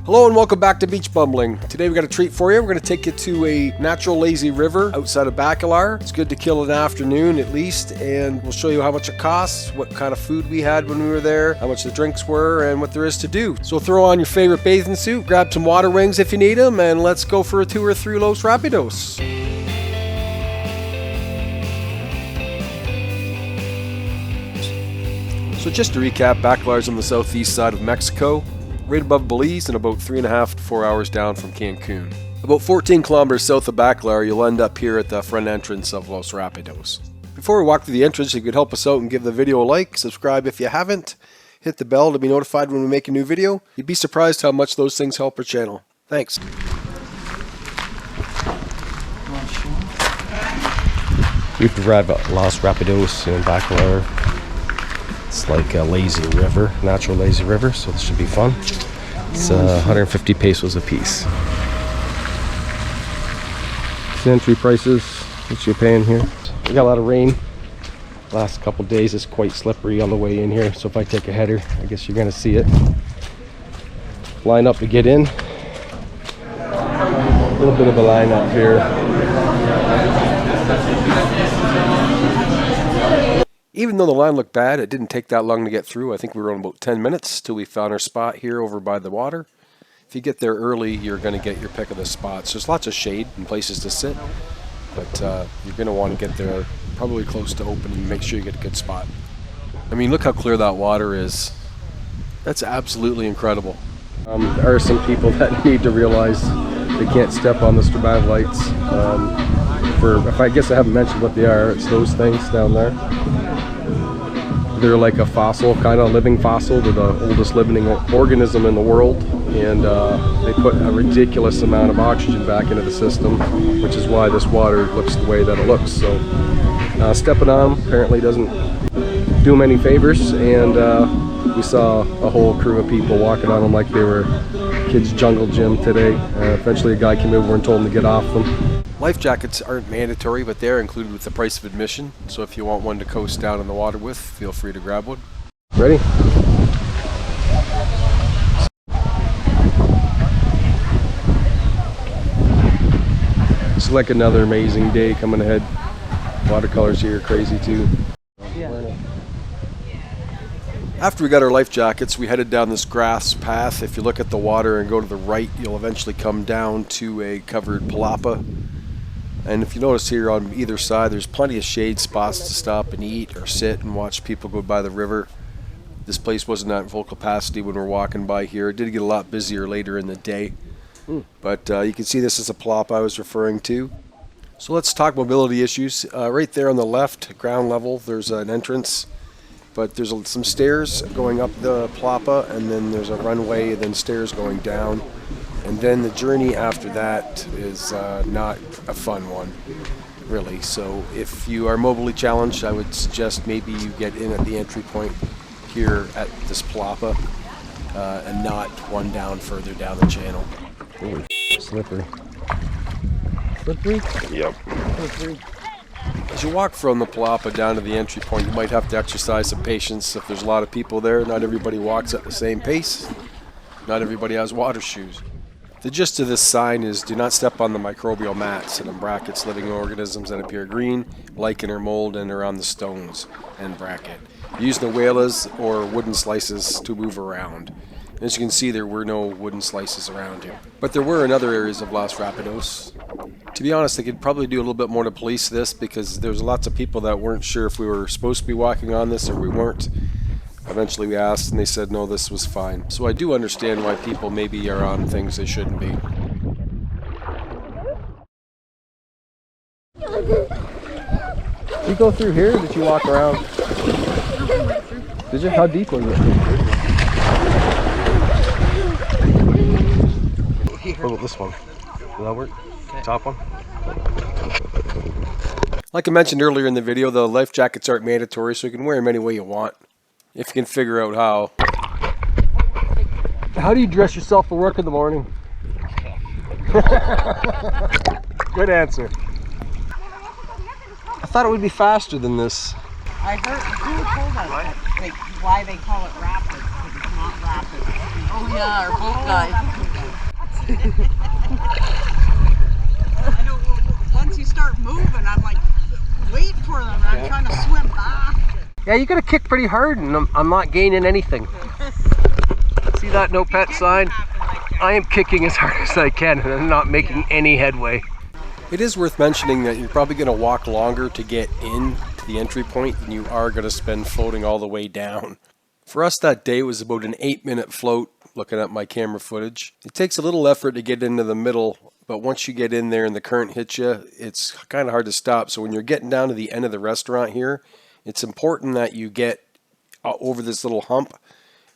Hello and welcome back to Beach Bumbling. Today we got a treat for you. We're going to take you to a natural lazy river outside of BACALAR. It's good to kill an afternoon at least, and we'll show you how much it costs, what kind of food we had when we were there, how much the drinks were, and what there is to do. So throw on your favorite bathing suit, grab some water wings if you need them, and let's go for a tour through LOS Rapidos. So just to recap, BACALAR is on the southeast side of Mexico, right above Belize and about 3.5 to 4 hours down from Cancun. About 14 kilometers south of BACALAR, you'll end up here at the front entrance of LOS Rapidos. Before we walk through the entrance, you could help us out and give the video a like, subscribe if you haven't, hit the bell to be notified when we make a new video. You'd be surprised how much those things help our channel. Thanks. We've arrived at LOS Rapidos in BACALAR. It's like a lazy river, natural lazy river, so this should be fun. It's 150 pesos a piece. It's the entry prices that you're paying here. We got a lot of rain. Last couple days is quite slippery on the way in here, so if I take a header, I guess you're gonna see it. Line up to get in. A little bit of a line up here. Even though the line looked bad, it didn't take that long to get through. I think we were on about 10 minutes till we found our spot here over by the water. If you get there early, you're going to get your pick of the spots. There's lots of shade and places to sit, but you're going to want to get there probably close to opening and make sure you get a good spot. I mean, look how clear that water is. That's absolutely incredible. There are some people that need to realize they can't step on the strobad lights. I guess I haven't mentioned what they are. It's those things down there. They're like a fossil, kind of living fossil. They're the oldest living organism in the world, and they put a ridiculous amount of oxygen back into the system, which is why this water looks the way that it looks. So stepping on them apparently doesn't do them any favors, and we saw a whole crew of people walking on them like they were kids' jungle gym today. Eventually a guy came over and told them to get off them. Life jackets aren't mandatory, but they're included with the price of admission. So if you want one to coast down in the water with, feel free to grab one. Ready? It's like another amazing day coming ahead. Watercolors here are crazy too. Yeah. After we got our life jackets, we headed down this grass path. If you look at the water and go to the right, you'll eventually come down to a covered palapa. And if you notice here on either side, there's plenty of shade spots to stop and eat or sit and watch people go by the river. This place wasn't at full capacity when we're walking by here. It did get a lot busier later in the day. But you can see this is a palapa I was referring to. So let's talk mobility issues. Right there on the left, ground level, there's an entrance. But there's some stairs going up the palapa, and then there's a runway, and then stairs going down. And then the journey after that is not a fun one, really. So if you are mobilely challenged, I would suggest maybe you get in at the entry point here at this palapa and not one down further down the channel. Ooh, slippery. Slippery? Yep. Slippery. As you walk from the palapa down to the entry point, you might have to exercise some patience. If there's a lot of people there, not everybody walks at the same pace. Not everybody has water shoes. The gist of this sign is do not step on the microbial mats, and in brackets living organisms that appear green, lichen or mold, and are on the stones, end bracket. Use nuelas or wooden slices to move around. As you can see, there were no wooden slices around here. But there were in other areas of LOS Rapidos. To be honest, they could probably do a little bit more to police this, because there's lots of people that weren't sure if we were supposed to be walking on this or we weren't. Eventually we asked and they said no, this was fine. So I do understand why people maybe are on things they shouldn't be. Did you go through here or did you walk around? Did you? How deep was it? What about this one? Does that work? Okay. Top one? Like I mentioned earlier in the video, the life jackets aren't mandatory, so you can wear them any way you want. If you can figure out how. How do you dress yourself for work in the morning? Good answer. I thought it would be faster than this. I heard, who told us that, why they call it rapid, because it's not rapid. Oh yeah, our boat guy. I know once you start moving, I'm like, wait for them. And I'm trying to swim back. Yeah, you gotta kick pretty hard, and I'm not gaining anything. See that no pet sign? I am kicking as hard as I can, and I'm not making any headway. It is worth mentioning that you're probably going to walk longer to get in to the entry point than you are going to spend floating all the way down. For us that day, it was about an 8-minute float, looking at my camera footage. It takes a little effort to get into the middle, but once you get in there and the current hits you, it's kind of hard to stop. So when you're getting down to the end of the restaurant here, it's important that you get over this little hump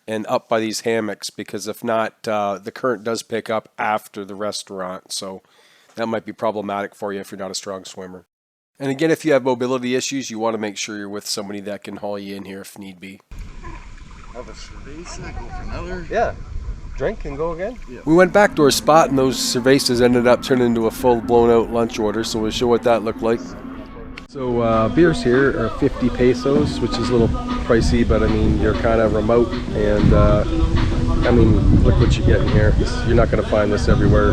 and up by these hammocks, because if not, the current does pick up after the restaurant. So that might be problematic for you if you're not a strong swimmer. And again, if you have mobility issues, you want to make sure you're with somebody that can haul you in here if need be. Have a cerveza, go for another. Yeah, drink and go again. Yeah. We went back to our spot, and those cervezas ended up turning into a full blown out lunch order, so we'll show what that looked like. So beers here are 50 pesos, which is a little pricey, but I mean, you're kind of remote, and I mean, look what you get in here. You're not going to find this everywhere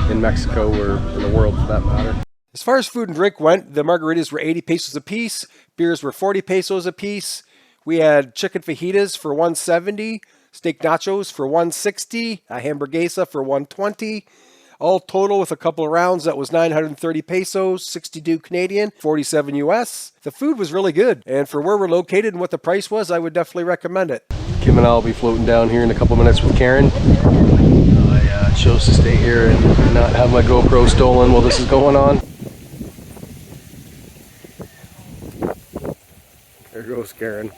in Mexico or in the world for that matter. As far as food and drink went, the margaritas were 80 pesos a piece, beers were 40 pesos a piece. We had chicken fajitas for 170, steak nachos for 160, a hamburguesa for 120. All total with a couple of rounds, that was 930 pesos, 62 Canadian, 47 US. The food was really good, and for where we're located and what the price was, I would definitely recommend it. Kim and I will be floating down here in a couple minutes with Karen. I chose to stay here and not have my GoPro stolen while this is going on. There goes Karen.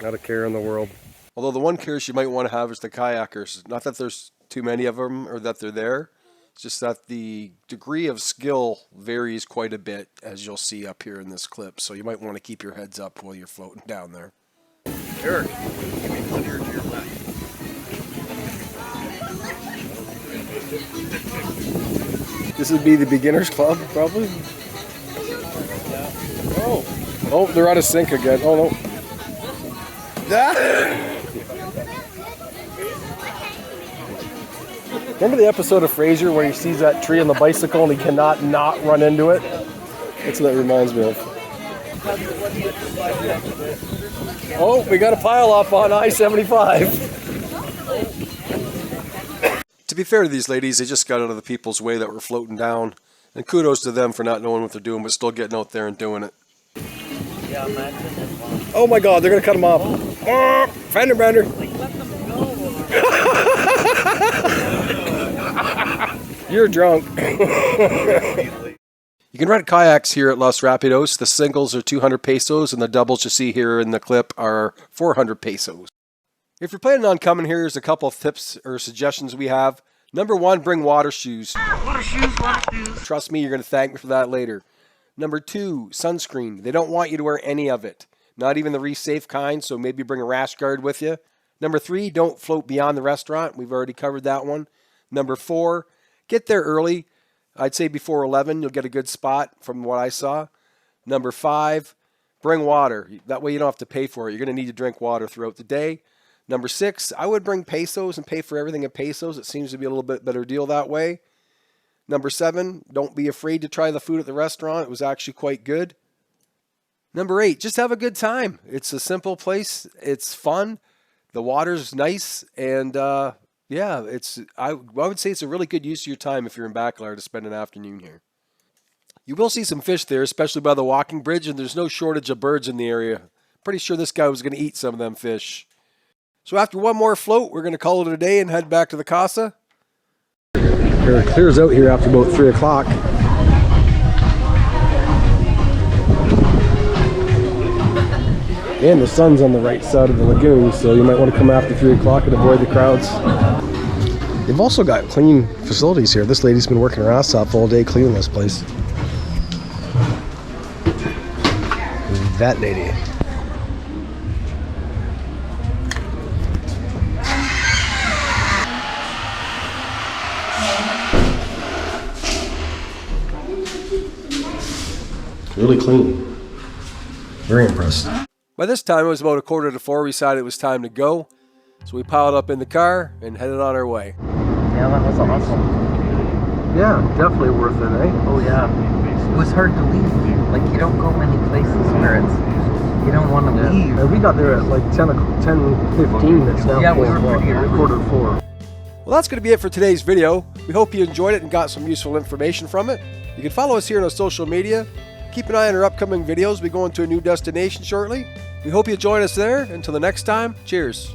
Not a care in the world. Although the one curse you might want to have is the kayakers. Not that there's too many of them or that they're there. It's just that the degree of skill varies quite a bit, as you'll see up here in this clip. So you might want to keep your heads up while you're floating down there. Eric, give me clear to your left. This would be the beginner's club, probably. Oh, they're out of sync again. Oh no. Remember the episode of Frasier where he sees that tree on the bicycle and he cannot not run into it? That's what that reminds me of. Oh, we got a pile off on I-75. To be fair to these ladies, they just got out of the people's way that were floating down. And kudos to them for not knowing what they're doing, but still getting out there and doing it. Oh my God, they're gonna cut them off. Oh, fender bender. You're drunk. You can rent kayaks here at Los Rapidos. The singles are 200 pesos and the doubles you see here in the clip are 400 pesos. If you're planning on coming here, here's a couple of tips or suggestions we have. Number one, bring water shoes. Water shoes, water shoes. Trust me, you're going to thank me for that later. Number two, sunscreen. They don't want you to wear any of it. Not even the reef-safe kind, so maybe bring a rash guard with you. Number three, don't float beyond the restaurant. We've already covered that one. Number four, get there early. I'd say before 11, you'll get a good spot from what I saw. Number five, bring water. That way you don't have to pay for it. You're going to need to drink water throughout the day. Number six, I would bring pesos and pay for everything in pesos. It seems to be a little bit better deal that way. Number seven, don't be afraid to try the food at the restaurant. It was actually quite good. Number eight, just have a good time. It's a simple place. It's fun. The water's nice. And yeah, I would say it's a really good use of your time if you're in Bacalar to spend an afternoon here. You will see some fish there, especially by the walking bridge, and there's no shortage of birds in the area. Pretty sure this guy was going to eat some of them fish. So after one more float, we're going to call it a day and head back to the casa. It clears out here after about 3 o'clock. And the sun's on the right side of the lagoon, so you might want to come after 3 o'clock and avoid the crowds. They've also got clean facilities here. This lady's been working her ass off all day cleaning this place. That lady. Really clean. Very impressed. By this time, it was about 3:45. We decided it was time to go. So we piled up in the car and headed on our way. Yeah, that was awesome. Yeah, definitely worth it, eh? Oh yeah. It was hard to leave. Like, you don't go many places where it's, you don't want to leave. And we got there at like 10:15. It's now Yeah, we were 4 pretty o'clock, early. quarter to 4. Well, that's going to be it for today's video. We hope you enjoyed it and got some useful information from it. You can follow us here on our social media. Keep an eye on our upcoming videos. We're going to a new destination shortly. We hope you join us there. Until the next time, cheers.